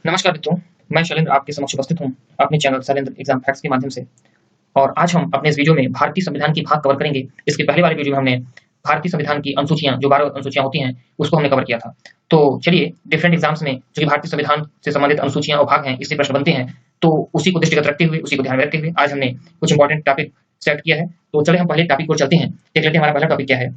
नमस्कार मित्रों, मैं शैलेंद्र आपके समक्ष उपस्थित हूँ अपने चैनल शैलेंद्र एग्जाम फैक्ट्स के माध्यम से। और आज हम अपने इस वीडियो में भारतीय संविधान की भाग कवर करेंगे। इसके पहले वाले वीडियो में हमने भारतीय संविधान की अनुसूचियां, जो 12 अनुसूचियां होती हैं, उसको हमने कवर किया था। तो चलिए, डिफरेंट एग्जाम्स में जो कि भारतीय संविधान से संबंधित अनुसूचियां और भाग हैं, इससे प्रश्न बनते हैं, तो उसी को दृष्टिगत रखते हुए, उसी को ध्यान में रखते हुए आज हमने कुछ इंपॉर्टेंट टॉपिक सेट किया है। तो चलिए हम पहले टॉपिक को चलते हैं, देख लेते हैं हमारा पहला टॉपिक क्या है।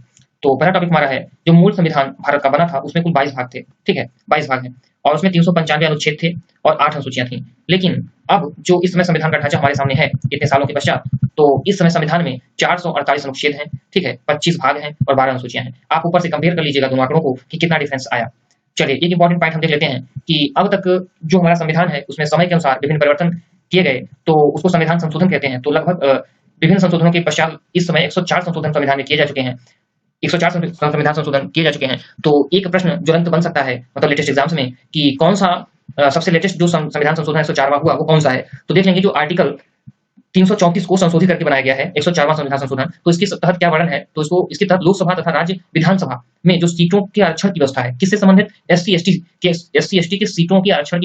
तो पहला टॉपिक हमारा है, जो मूल संविधान भारत का बना था उसमें कुल 22 भाग थे। ठीक है, 22 भाग हैं और उसमें 395 अनुच्छेद थे और 8 अनुसूचियां थी। लेकिन अब जो इस समय संविधान का ढांचा हमारे सामने है इतने सालों के पश्चात, तो इस समय संविधान में 448 अनुच्छेद हैं। ठीक है, 25 भाग हैं और 12 अनुसूचियां हैं। आप ऊपर से कंपेयर कर लीजिएगा दोनों आंकड़ों को कि कितना डिफरेंस आया। चलिए, एक इंपॉर्टेंट पॉइंट हम देख लेते हैं कि अब तक जो हमारा संविधान है उसमें समय के अनुसार विभिन्न परिवर्तन किए गए, तो उसको संविधान संशोधन कहते हैं। तो लगभग विभिन्न संशोधनों के पश्चात इस समय 104 संशोधन संविधान में किए जा चुके हैं। 104 संविधान संशोधन किए जा चुके हैं। तो एक प्रश्न ज्वलंत बन सकता है, मतलब लेटेस्ट एग्जाम्स में, कि कौन सा सबसे लेटेस्ट जो संविधान संशोधन 104वां हुआ वो कौन सा है। तो देख लेंगे, जो आर्टिकल 334 को संशोधित करके बनाया गया है 104वां संविधान संशोधन, तो इसके तहत क्या वर्णन है, तो इसको इसके तहत लोकसभा तथा राज्य विधानसभा में जो सीटों के आरक्षण की व्यवस्था है, किससे संबंधित, एससी एसटी के सीटों के आरक्षण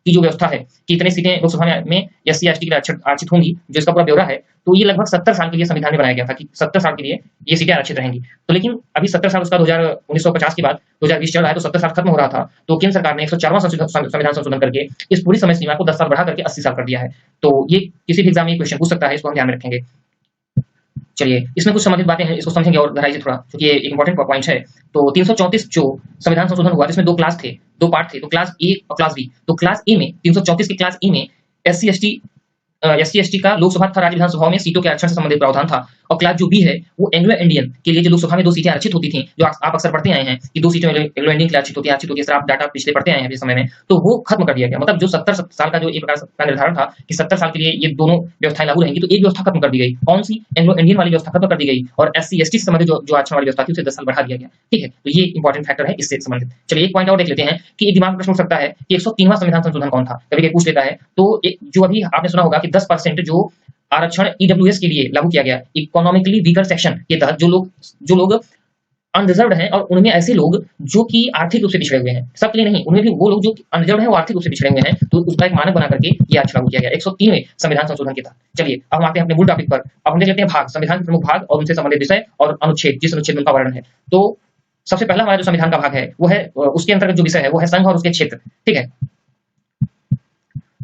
की जो व्यवस्था है कि इतने सीटें लोकसभा में एससी एसटी के लिए आरक्षित होंगी, जो इसका पूरा ब्यौरा है। तो ये लगभग 70 साल के लिए संविधान में बनाया गया था कि 70 साल के लिए ये सीटें आरक्षित रहेंगी। तो लेकिन अभी 70 साल उसका 1950 के बाद 2020 चल रहा है, तो 70 साल खत्म हो रहा था। तो केंद्र सरकार ने 104वां संविधान संशोधन करके इस पूरी समय सीमा को 10 साल बढ़ा करके 80 साल कर दिया है। तो ये किसी भी एग्जाम में क्वेश्चन पूछ सकता है, इसको हम ध्यान में रखेंगे। चलिए, इसमें कुछ संबंधित बातें हैं, इसको समझेंगे और गहराई से थोड़ा, क्योंकि ये एक इंपॉर्टेंट पॉइंट है। तो 334 जो संविधान संशोधन हुआ, जिसमें 2 क्लास थे, 2 पार्ट थे, तो क्लास ए और क्लास बी। तो क्लास ए में 334 के क्लास ए में एससी एसटी का लोकसभा तथा राज्य विधानसभाओं में सीटों के आरक्षण से संबंधित प्रावधान था। और क्लास जो बी है वो एंग्लो इंडियन के लिए, जो लोकसभा में 2 सीटें आरक्षित होती थी, जो आप अक्सर पढ़ते आए हैं कि 2 सीटें एंग्लो इंडियन के लिए आरक्षित होती है, सर आप डाटा पिछले पढ़ते आए हैं इस समय में, तो वो खत्म कर दिया गया। मतलब जो 70 साल का जो एक प्रकार का निर्धारण था कि 70 साल के लिए ये दोनों व्यवस्थाएं लागू रहेंगी, तो एक व्यवस्था खत्म कर दी गई। कौन सी? एंग्लो इंडियन वाली व्यवस्था खत्म कर दी गई और एससी एसटी से संबंधित जो आरक्षण वाली व्यवस्था थी उसे 10 साल बढ़ा दिया गया। ठीक है, तो ये इंपॉर्टेंट फैक्टर है इससे संबंधित। चलिए, एक पॉइंट और देख लेते हैं कि एक दिमाग में प्रश्न उठ सकता है कि 103वां संविधान संशोधन कौन था, कभी पूछ लेता है। तो जो अभी आपने सुना होगा कि 10% जो आरक्षण ईडब्ल्यूएस के लिए लागू किया गया, इकोनॉमिकली वीकर सेक्शन के तहत, जो लोग अनरिजर्व्ड हैं और उनमें ऐसे लोग जो कि आर्थिक रूप से पिछड़े हुए हैं, सबके लिए नहीं, उनमें भी वो लोग जो अनरिजर्व्ड हैं वो आर्थिक रूप से पिछड़े हुए हैं, तो उसका एक मानक बना करके ये आरक्षण लागू किया गया 103वें संविधान संशोधन के तहत। चलिए, अब हम आते हैं अपने मूल टॉपिक पर। अब हम देख लेते हैं भाग, संविधान के प्रमुख भाग और उनसे संबंधित विषय और अनुच्छेद, जिस अनुच्छेद में उनका वर्णन है। तो सबसे पहला हमारा जो संविधान का भाग है वो है, उसके अंतर्गत जो विषय है वो है संघ और उसके क्षेत्र। ठीक है,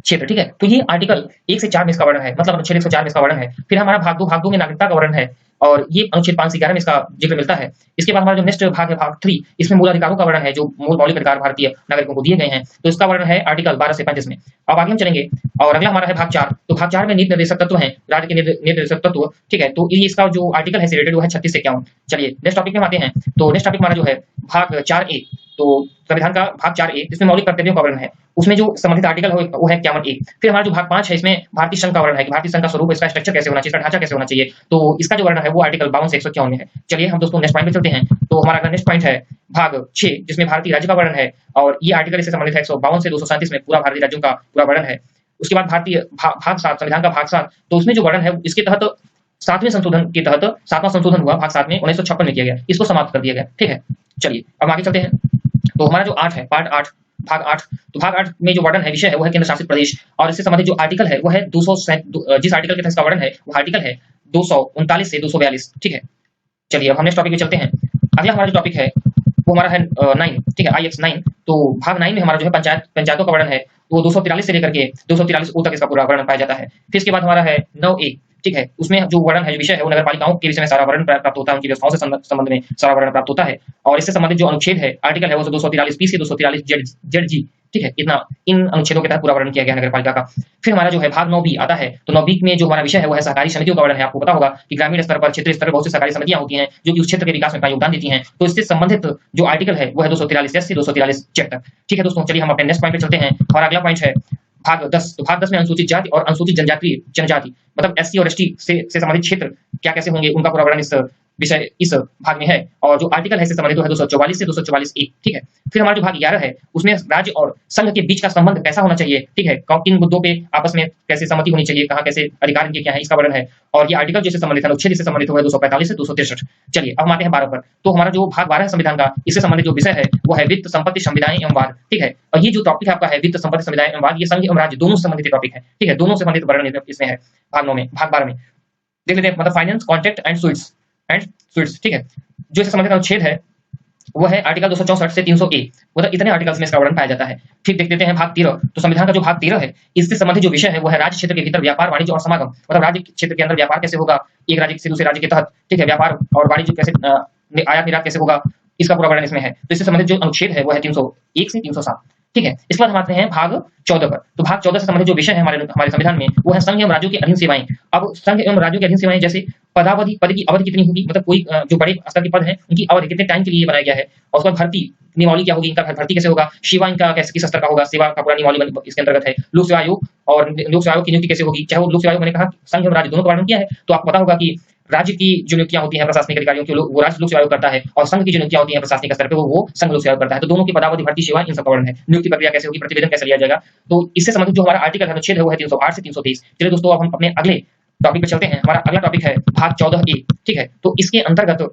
क्षेत्र। ठीक है, तो ये आर्टिकल 1 से 4 में इसका वर्णन है, मतलब अनुच्छेद 104 में इसका वर्णन है। फिर हमारा भाग 2 में नागरिकता का वर्णन है और ये अनुच्छेद 5 से 11 में इसका जिक्र मिलता है। इसके बाद हमारा जो नेक्स्ट भाग है, भाग 3, इसमें मूल अधिकारों का वर्णन है, जो मूल मौलिक अधिकार भारतीय नागरिकों को दिए गए हैं, तो इसका वर्णन है आर्टिकल 12 से 35 में। अब आगे हम चलेंगे और अगला हमारा है भाग 4। तो भाग 4 में नीति निर्देशक तत्व हैं, राज्य के निर्देशक तत्व। ठीक है, तो ये इसका जो आर्टिकल है रिलेटेड वो है 36 से 51। चलिए, नेक्स्ट टॉपिक में आते हैं। तो नेक्स्ट टॉपिक हमारा जो है भाग 4A, तो संविधान का भाग 4A, जिसमें मौलिक कर्तव्यों का वर्णन है, उसमें जो संबंधित आर्टिकल है वो है 51A। फिर हमारा जो भाग 5 है, इसमें भारतीय संघ का वर्णन है कि भारतीय संघ का स्वरूप, इसका स्ट्रक्चर कैसे होना चाहिए, इसका ढांचा कैसे होना चाहिए, तो इसका जो वर्णन है वो आर्टिकल 52 से 151 में है। चलिए, हम दोस्तों नेक्स्ट पॉइंट पे चलते हैं। तो हमारा अगला नेक्स्ट पॉइंट है भाग 6, जिसमें भारतीय राज्य का वर्णन है और ये आर्टिकल इससे संबंधित है 152 से 237 में पूरा भारतीय राज्यों का पूरा वर्णन है। उसके बाद भारतीय भाग 7, संविधान का भाग 7, तो उसमें जो वर्णन है इसके तहत 7वें संशोधन के तहत 7वां संशोधन हुआ भाग 7 में 1956 में किया गया, इसको समाप्त कर दिया गया। ठीक है, चलिए अब आगे चलते हैं। तो हमारा जो 8 है, पार्ट 8, भाग 8, तो भाग 8 में जो वर्णन है, विषय है वो है केंद्र शासित प्रदेश और इससे संबंधित जो आर्टिकल है वो है 200, जिस आर्टिकल के तहत इसका वर्णन है वो आर्टिकल है 239 से 242। ठीक है, चलिए अब हम नेक्स्ट टॉपिक पे चलते हैं। अगला हमारा जो टॉपिक है वो हमारा है 9। ठीक है, IX9। तो भाग 9 में हमारा जो है पंचायतों का वर्णन है, वो 243 से लेकर के 243 तक इसका पूरा वर्णन पाया जाता है। फिर इसके बाद हमारा है 9A। ठीक है, उसमें जो वर्णन है, विषय है वो नगर पालिकाओं के विषय में सारा वर्णन प्राप्त होता है, उनकी व्यवस्थाओं से संबंध में सारा वर्णन प्राप्त होता है और इससे संबंधित जो अनुच्छेद है, आर्टिकल है वो 243 से 243 ZG। ठीक है, इतना इन अनुच्छेदों के तहत पूरा वर्णन किया गया नगर पालिका का। फिर हमारा जो है भाग 9B आता है, तो 9B में जो हमारा विषय है वो है सहकारी समितियों का वर्णन है। आपको पता होगा कि ग्रामीण स्तर पर, क्षेत्रीय स्तर पर बहुत सी सहकारी समितियां होती हैं जो कि उस क्षेत्र के विकास में अपना योगदान देती हैं, तो इससे संबंधित जो आर्टिकल है वो है 243 से 243 Z तक। ठीक है दोस्तों, चलिए हम अपने नेक्स्ट पॉइंट पे चलते हैं और अगला पॉइंट है भाग 10। तो भाग 10 में अनुसूचित जाति और अनुसूचित जनजाति, मतलब SC और ST से संबंधित क्षेत्र क्या कैसे होंगे, उनका पूरा वर्णन इस विषय इस भाग में है और जो आर्टिकल है इससे संबंधित है 244 से 244 ए, ठीक है। फिर हमारा जो भाग 11 है उसमें राज्य और संघ के बीच का संबंध कैसा होना चाहिए, ठीक है, किन मुद्दों पे आपस में कैसे सहमति होनी चाहिए, कहाँ कैसे अधिकार इनके क्या है, इसका वर्णन है। और ये आर्टिकल जिससे संबंधित है, अनुच्छेद इससे संबंधित हुआ 245 से 263। चलिए अब हम आते हैं 12 पर। तो हमारा जो भाग 12 है संविधान का, इससे संबंधित जो विषय है वो है वित्त, संपत्ति, संविधाएं एवं वाद, ठीक है। और ये जो टॉपिक है आपका है वित्त, संपत्ति, संविधाएं एवं वाद, ये संघ एवं राज्य दोनों से संबंधित टॉपिक है, ठीक है, दोनों से संबंधित वर्णन इसमें है भाग 9 में। भाग 12 में देख लेते हैं, मतलब फाइनेंस, कॉन्ट्रैक्ट एंड स्वीट्स, ठीक है। जो इससे संबंधित अनुच्छेद है वो है आर्टिकल 264 से 300 ए, मतलब इतने आर्टिकल्स में इसका वर्णन पाया जाता है। फिर देख लेते हैं भाग 13। तो संविधान का जो भाग 13 है इससे संबंधित जो विषय है वो है राज्य क्षेत्र के भीतर व्यापार, वाणिज्य और समागम, मतलब राज्य क्षेत्र के अंदर व्यापार कैसे होगा एक राज्य से दूसरे राज्य के तहत, ठीक है, व्यापार और वाणिज्य कैसे आयात निर्यात कैसे होगा, इसका पूरा वर्णन इसमें है। तो इससे संबंधित जो अनुच्छेद है वो है 301 से 307, ठीक है। इसके बाद हम आते हैं भाग 14 पर। तो भाग 14 से संबंधित जो विषय है हमारे संविधान में वो है संघ एवं राज्यों की अधीन सेवाएं। अब संघ एवं राज्यों की अधीन सेवाएं जैसे पदावधि, पद की अवधि कितनी होगी, मतलब कोई जो बड़े स्तर के पद हैं उनकी अवधि कितने टाइम के लिए बनाया गया है, और उसके बाद भर्ती नियमावली क्या होगी, इनका भर्ती कैसे होगा, सेवा इनका कैसे किस स्तर का होगा, सेवा का पूरा नियमावली इसके अंतर्गत है। लोक सेवा आयोग और लोक सेवा आयोग की नियुक्ति कैसे होगी, चाहे वो लोक सेवा आयोग मैंने कहा संघ एवं राज्य दोनों का वर्णन किया है, तो आपको पता होगा कि राज्य की जो नियुक्तियां होती हैं प्रशासनिक अधिकारियों की वो राज्य लोक सेवा आयोग करता है, और संघ की जो नियुक्तियां होती हैं प्रशासनिक स्तर पे वो संघ लोक सेवा आयोग करता है। तो दोनों की पदावधि, भर्ती, सेवा इन सब का वर्णन है। नियुक्ति प्रक्रिया कैसे होगी, प्रतिवेदन कैसे लिया जाएगा, तो इससे संबंधित जो हमारा आर्टिकल है अनुच्छेद है वो है 308 से 323। चलिए दोस्तों अब हम अपने अगले टॉपिक पे चलते हैं। हमारा अगला टॉपिक है भाग 14 ए, ठीक है। तो इसके अंतर्गत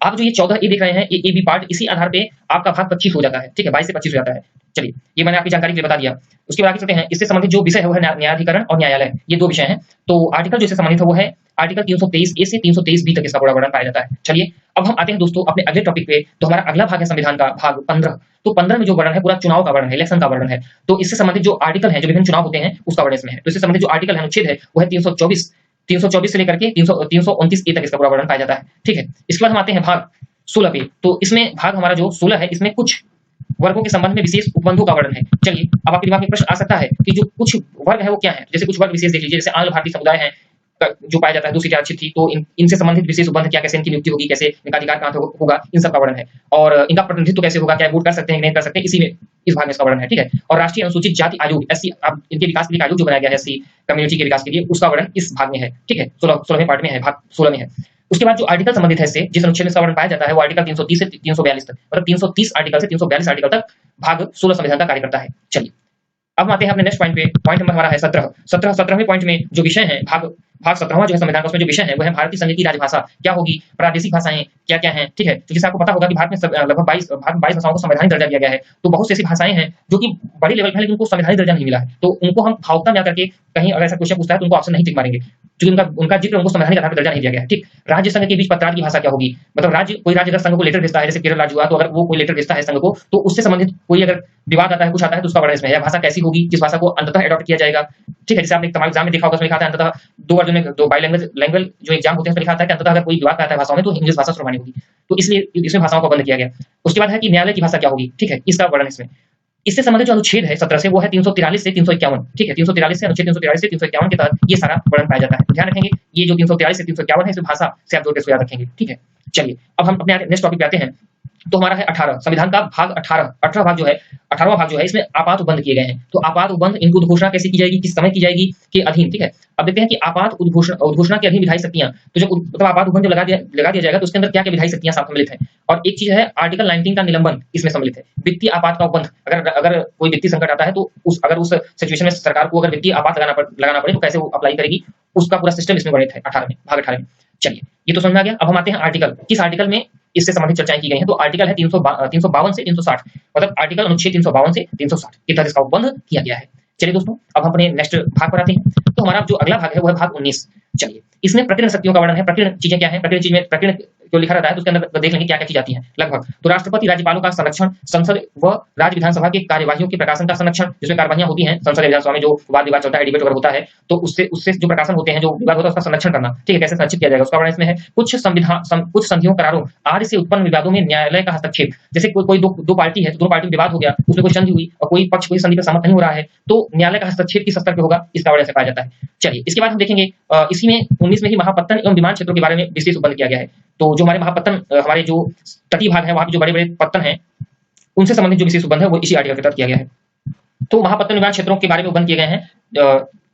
आप जो ये 14 ए देख रहे हैं, ये बी पार्ट, इसी आधार पे आपका भाग 25 हो जाता है, ठीक है, 22 से 25 हो जाता है। चलिए ये मैंने आपकी जानकारी के लिए बता दिया। उसके बाद आगे चलते हैं। इससे संबंधित जो विषय है वो है न्यायाधिकरण और न्यायालय, ये दो विषय हैं। तो आर्टिकल जो इससे संबंधित है वो है आर्टिकल 323 ए से 323 बी तक इसका पूरा वर्णन पाया जाता है। चलिए अब हम आते हैं दोस्तों अपने अगले टॉपिक पे। तो हमारा अगला भाग है संविधान का भाग 15। तो 15 में जो वर्णन है पूरा चुनाव का वर्णन है, इलेक्शन का वर्णन है। तो इससे संबंधित जो आर्टिकल है, जो विभिन्न चुनाव होते हैं उसका वर्णन इसमें है। तो इससे संबंधित जो आर्टिकल है, अनुच्छेद है वो है 324 से लेकर के 329 ए तक इसका पूरा वर्णन पाया जाता है, ठीक है। इसके बाद हम आते हैं भाग 16 पे। तो इसमें भाग हमारा जो 16 है इसमें कुछ वर्गों के संबंध में विशेष उपबंधों का वर्णन है। चलिए अब आपके दिमाग में प्रश्न आ सकता है कि जो कुछ वर्ग है वो क्या है। जैसे कुछ वर्ग विशेष देख लीजिए, जैसे आंग्ल भारतीय समुदाय है जो पाया जाता है, दूसरी आरक्षित थी, तो इनसे संबंधित विशेष उपबंध क्या, कैसे इनकी नियुक्ति होगी, कैसे इनका अधिकार कहां होगा, इन सब का वर्णन है। और इनका प्रतिनिधित्व कैसे होगा, क्या वोट कर सकते हैं नहीं कर सकते, इसी में इस भाग में इसका वर्णन है, ठीक है। और राष्ट्रीय अनुसूचित जाति आयोग एससी, इनके विकास के लिए आयोग जो बनाया गया है एससी कम्युनिटी के विकास के लिए, उसका वर्णन इस भाग में है, ठीक है। 16वें पार्ट में है, भाग 16 में है। उसके बाद जो आर्टिकल संबंधित है इससे, जिस अनुच्छेद में इसका वर्णन पाया जाता है वो आर्टिकल 330 से 342 तक, मतलब 330 आर्टिकल से 342 आर्टिकल तक भाग 16 संविधान का कार्य करता है। चलिए अब आते हैं अपने नेक्स्ट पॉइंट पे। पॉइंट नंबर हमारा है 17वें पॉइंट में जो विषय है भाग 17वां जो है संविधान का, उसमें जो विषय है वो है भारतीय संघ की राजभाषा क्या होगी, प्रादेशिक भाषाएं क्या क्या हैं, ठीक है। तो जैसे आपको पता होगा कि भारत में लगभग 22 भाषाओं को संवैधानिक दर्जा दिया गया है। तो बहुत सी ऐसी भाषाएं हैं जो कि बड़ी लेवल पे है लेकिन उनको संवैधानिक दर्जा नहीं मिला है, तो उनको हम भावुकता में आकर के कहीं अगर ऐसा क्वेश्चन पूछता है तो उनको ऑप्शन नहीं टिक मारेंगे, क्योंकि उनका जिक्र उनको संवैधानिक आधार पर दर्जा नहीं दिया गया है, ठीक। राज्य संघ के बीच पत्राचार की भाषा क्या होगी, मतलब कोई राज्य अगर संघ को लेटर भेजता है, जैसे केरल राज्य हुआ, तो अगर वो कोई लेटर भेजता है संघ को तो उससे संबंधित कोई अगर विवाद आता है, कुछ आता है, तो उसका वर्णन इसमें है। भाषा कैसी होगी, किस भाषा को अंततः एडॉप्ट किया जाएगा, ठीक है। जैसे आपने तमाम एग्जाम में देखा होगा, उसमें लिखा था अंततः दो वर्जन में, दो बाइलैंग्वेज जो एग्जाम होते हैं उसमें लिखा था कि अंततः अगर कोई विवाद आता है भाषाओं में तो इंग्लिश भाषा सर्वमान्य होगी, तो इसलिए इसमें भाषाओं का बंद किया गया। उसके बाद है कि न्यायालय की भाषा क्या होगी, ठीक है, इसका वर्णन इसमें। इससे संबंधित जो अनुच्छेद है 17 से वो है 343 से 351, ठीक है। 343 से अनुच्छेद 343 से 351 के तहत ये सारा वर्णन पाया जाता है। तो ध्यान रखेंगे ये जो 343 से 351 है इसमें भाषा से आप जोड़ के याद रखेंगे, ठीक है। चलिए अब हम अपने नेक्स्ट टॉपिक पे आते हैं। तो हमारा है 18 संविधान का भाग 18 भाग जो है 18वां भाग जो है इसमें आपात उपबंध किए गए हैं। तो आपात उपबंध, इनको उद्घोषणा कैसे की जाएगी, किस समय की जाएगी के अधीन, ठीक है। अब देखते हैं कि आपात उद्घोषणा के अधीन विधायी शक्तियां, तो जब मतलब आपात उपबंध लगा दिया जाएगा तो उसके अंदर क्या क्या विधायी शक्तियां सम्मिलित है। और एक चीज है आर्टिकल 19 का निलंबन इसमें सम्मिलित है। वित्तीय आपात का उपबंध, अगर कोई वित्तीय संकट आता है तो अगर उस सिचुएशन में सरकार को अगर वित्तीय आपात लगाना पड़े तो कैसे वो अप्लाई करेगी, उसका पूरा सिस्टम इसमें वर्णित है 18 में, भाग 18 में। चलिए ये तो समझ में आ गया। अब हम आते हैं आर्टिकल, किस आर्टिकल में इससे संबंधित चर्चाएं की गई हैं। तो आर्टिकल है 352 से 360, मतलब आर्टिकल अनुच्छेद 352 से 360 के तहत इसका उपबंध किया गया है। चलिए दोस्तों अब हम अपने नेक्स्ट भाग पर आते हैं। तो हमारा जो अगला भाग है वो है भाग 19। चलिए इसमें प्रकीर्ण शक्तियों का वर्णन है। प्रकीर्ण चीजें क्या है, प्रकीर्ण चीज में प्रकीर्ण जो लिखा रहता है तो उसके अंदर देख लेंगे क्या क्या चीज आती है लगभग। तो राष्ट्रपति राज्यपालों का संरक्षण, संसद व राज्य विधानसभा के कार्यवाहियों के प्रकाशन का संरक्षण, जिसमें कार्यवाहियां होती हैं संसद विधानसभा में, जो वाद विवाद चलता है, डिबेट वगैरह होता है, तो उससे जो प्रकाशन होते हैं, जो विवाद होता है, उसका संरक्षण करना, ठीक है, कैसे संरक्षित किया जाएगा उसका वर्णन इसमें है। कुछ संधियों, करारों आदि से उत्पन्न विवादों में न्यायालय का हस्तक्षेप, जैसे कोई दो पार्टी है तो दोनों पार्टी में विवाद हो गया, उसमें कोई संधि हुई और कोई पक्ष कोई संधि पर सहमत नहीं हो रहा है तो न्यायालय का हस्तक्षेप किस स्तर पे होगा, इसका वर्णन से पाया जाता है। चलिए इसके बाद हम देखेंगे इसी में 19 में ही महापत्तन एवं विमान क्षेत्रों के बारे में विशेष उपबंध किया गया है। तो जो हमारे महापत्तन, हमारे जो तटीय भाग है वहां पे जो बड़े बड़े पत्तन हैं उनसे संबंधित जो विशेष उपबंध है वो इसी आर्टिकल के तहत किया गया है। तो महापत्तन विमान क्षेत्रों के बारे में उपबंध किए गए हैं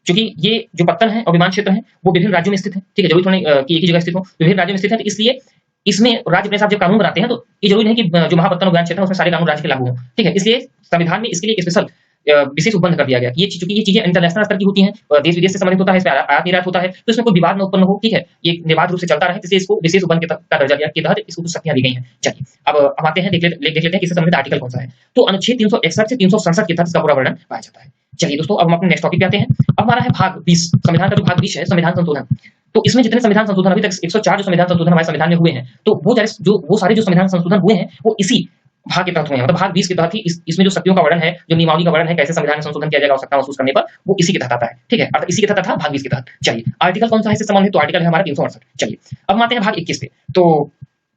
क्योंकि ये जो पत्तन है और विमान क्षेत्र है वो विभिन्न राज्यों में स्थित है, ठीक है, जरूरी थोड़ी कि एक ही जगह स्थित हो, विभिन्न राज्यों में स्थित है, तो इसलिए इसमें राज्य अपने साथ जब कानून बनाते हैं तो ये जरूरी नहीं कि जो महापत्तन और विमान क्षेत्र है उसमें सारे कानून राज्य के लागू हों, ठीक है, इसलिए संविधान में इसके लिए स्पेशल विशेष उपबंध कर दिया गया कि ये चूंकि ये चीजें इंटरनेशनल स्तर की होती हैं, देश विदेश से संबंधित होता है, इसमें आयात निर्यात होता है, तो इसमें कोई विवाद न उत्पन्न हो, ठीक है, ये निर्बाध रूप से चलता रहे, इसलिए इसको विशेष उपबंध का दर्जा दिया के तहत इसको कुछ शक्तियां दी गई हैं। चलिए अब हम आते हैं, देख लेते हैं कि इससे संबंधित आर्टिकल कौन सा है। तो अनुच्छेद 361 से 367 के तहत इसका पूरा वर्णन पाया जाता है। चलिए दोस्तों, अब हम अपने नेक्स्ट टॉपिक पे आते हैं। अब हमारा है भाग 20, संविधान का जो भाग 20 है, संविधान संशोधन। तो इसमें जितने संविधान संशोधन अभी तक 104 जो संविधान संशोधन हमारे संविधान में हुए हैं, तो वो सारे जो संविधान संशोधन हुए हैं वो इसी भाग के तहत हुए हैं, मतलब भाग 20 के तहत ही इसमें जो शक्तियों का वर्णन है, जो नियमावली का वर्णन है, कैसे संविधान में संशोधन किया जाएगा आवश्यकता महसूस करने पर, वो इसी के तहत आता है, ठीक है, अर्थात इसी के तहत था भाग 20 के तहत। चलिए आर्टिकल कौन सा है इससे संबंधित, तो आर्टिकल है हमारा 368। चलिए अब हम आते हैं भाग 21 पे। तो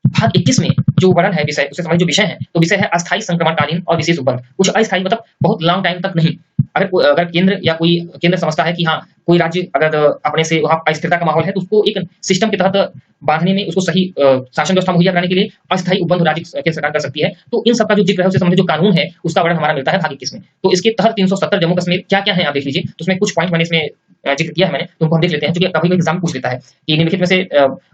भाग 21 में जो वर्णन है विषय, उससे संबंधित जो विषय है, तो विषय है अस्थायी संक्रमणकालीन और विशेष उपबंध। कुछ अस्थायी मतलब बहुत लॉन्ग टाइम तक नहीं, अगर केंद्र या कोई केंद्र समझता है कि हाँ कोई राज्य अगर अपने से वहां अस्थिरता का माहौल है तो उसको एक सिस्टम के तहत बांधने में, उसको सही शासन व्यवस्था मुहैया कराने के लिए अस्थायी उपबंध राज्य केंद्र सरकार कर सकती है। तो इन सबका जो जिक्र है उससे संबंधित जो कानून है उसका वर्णन हमारा मिलता है भाग 21 में। तो इसके तहत 370 जम्मू कश्मीर क्या क्या है आप देख लीजिए, तो उसमें कुछ पॉइंट मैंने इसमें जिक्र किया है मैंने, तो उनको हम देख लेते हैं, क्योंकि कभी कोई एग्जाम पूछ लेता है कि निम्नलिखित में से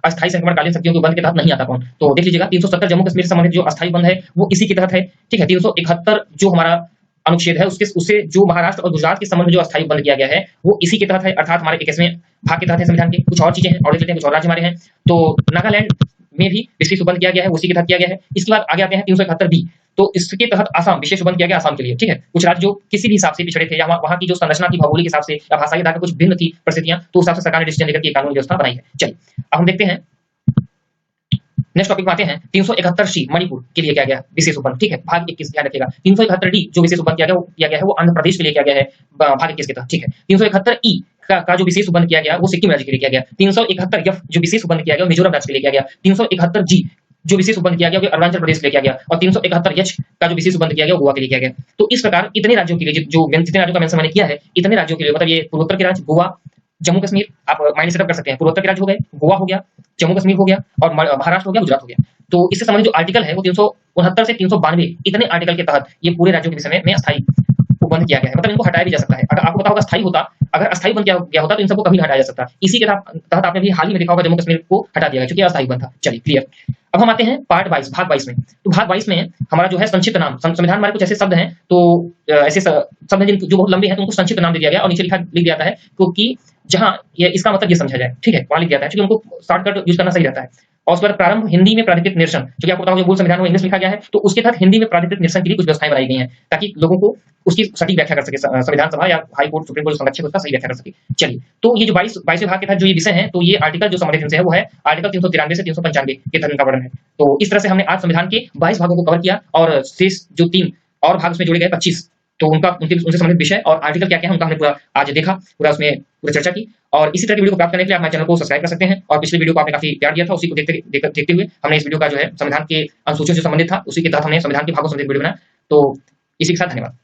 अस्थायी संक्रमणकालीन शक्तियों के बंद के तहत नहीं आता कौन। तो देख लीजिएगा 370 जम्मू कश्मीर से संबंधित जो अस्थायी बंद है वो इसी के तहत है, ठीक है। 371 जो हमारा अनुच्छेद है उससे जो महाराष्ट्र और गुजरात के संबंध में जो अस्थायी बंद किया गया है वो इसी के तहत है, अर्थात हमारे 21वें भाग के तहत है संविधान के। कुछ और चीजें हैं और देख लेते हैं, कुछ और राज्य हमारे हैं। तो नागालैंड में भी विशेष उपबंध किया गया है, उसी के तहत किया गया है। इसके बाद आगे आते हैं 371 बी, तो इसके तहत आसाम विशेष उपबंध किया गया आसाम के लिए, ठीक है। कुछ राज्य जो किसी भी हिसाब से पिछड़े थे या वहां की जो संरचना थी भौगोलिक हिसाब से या भाषा के आधार पर कुछ भिन्न थी परिस्थितियां, तो उस हिसाब से सरकार ने डिसीजन लेकर के कानूनी व्यवस्था बनाई है। चलिए अब हम देखते हैं नेक्स्ट टॉपिक में आते हैं 371 सी मणिपुर के लिए क्या गया विशेष उपबंध, ठीक है, भाग 21 ध्यान रखिएगा। 371 डी जो विशेष उपबंध किया गया है वो आंध्र प्रदेश के लिए किया गया है भाग 21 के तहत, ठीक है। 371 ई का जो विशेष उपबंध किया गया वो सिक्किम राज्य के लिए किया गया। 371 एफ जो विशेष उपबंध किया गया मिजोरम राज्य के लिए किया गया। 371 जी जो विशेष उपबंध किया गया वो अरुणाचल प्रदेश के लिए किया गया, और 371 एच का जो विशेष उपबंध किया गया वो गोवा के लिए किया गया। तो इस प्रकार इतने राज्यों के लिए जो जितने राज्यों का मेंशन मैंने किया है, इतने राज्यों के लिए, मतलब ये पूर्वोत्तर के राज्य गोवा, जम्मू कश्मीर, आप माइंड सेटअप कर सकते हैं, पूर्वोत्तर के राज्य हो गए, गोवा हो गया, जम्मू कश्मीर हो गया, और महाराष्ट्र हो गया, गुजरात हो गया। तो इससे संबंधित जो आर्टिकल है वो 369 से 392 इतने आर्टिकल के तहत ये पूरे राज्यों के विषय में अस्थायी उपबंध किया गया है, मतलब इनको हटाया भी जा सकता है। अगर आपको पता होगा स्थायी होता, अगर अस्थायी बन गया होता तो इन सबको कभी नहीं हटाया जा सकता। इसी के तहत आपने भी हाल ही में देखा होगा जम्मू कश्मीर को हटा दिया गया क्योंकि अस्थायी बन था। चलिए क्लियर। अब हम आते हैं पार्ट 22 भाग 22 में। तो भाग 22 में हमारा जो है संक्षिप्त नाम, संविधान हमारे कुछ ऐसे शब्द हैं, तो ऐसे शब्द हैं जो बहुत लंबे हैं तो उनको संक्षिप्त नाम दे दिया गया और नीचे लिख दिया है, क्योंकि जहां इसका मतलब ये समझा जाए, ठीक है, वहां लिख दिया है क्योंकि उनको शॉर्टकट यूज करना सही रहता है। और उसके बाद प्रारंभ हिंदी में प्राधिकृत निरसन, जो कि आपको पता होगा जो मूल संविधान में इंग्लिश लिखा गया है, तो उसके तहत हिंदी में प्राधिकृत निरसन के लिए कुछ व्यवस्थाएं बनाई गई हैं ताकि लोगों को उसकी सटीक व्याख्या कर सके संविधान सभा या हाई कोर्ट, सुप्रीम कोर्ट जो संरक्षक उसका सही व्याख्या कर सके। चलिए, तो ये जो 22वें भाग के तहत जो ये विषय है, तो ये आर्टिकल जो संबंधित इनसे है वो है आर्टिकल 393 से 395 के तहत इनका वर्णन है। तो इस तरह से हमने आज संविधान के 22 भागों को कवर किया और शेष जो 3 और भाग उसमें जोड़े गए 25, तो उनसे संबंधित विषय और आर्टिकल क्या क्या है उनका हमने पूरा आज देखा, पूरा उसमें पूरा चर्चा की। और इसी तरह की वीडियो को प्राप्त करने के लिए आप हमारे चैनल को सब्सक्राइब कर सकते हैं। और पिछले वीडियो को आपने काफी प्यार दिया था, उसी को देखते हुए हमने इस वीडियो का जो है संविधान के अनुसूचियों से संबंधित था, उसी के तहत हमने संविधान के भागों से संबंधित वीडियो बनाया। तो इसी के साथ धन्यवाद।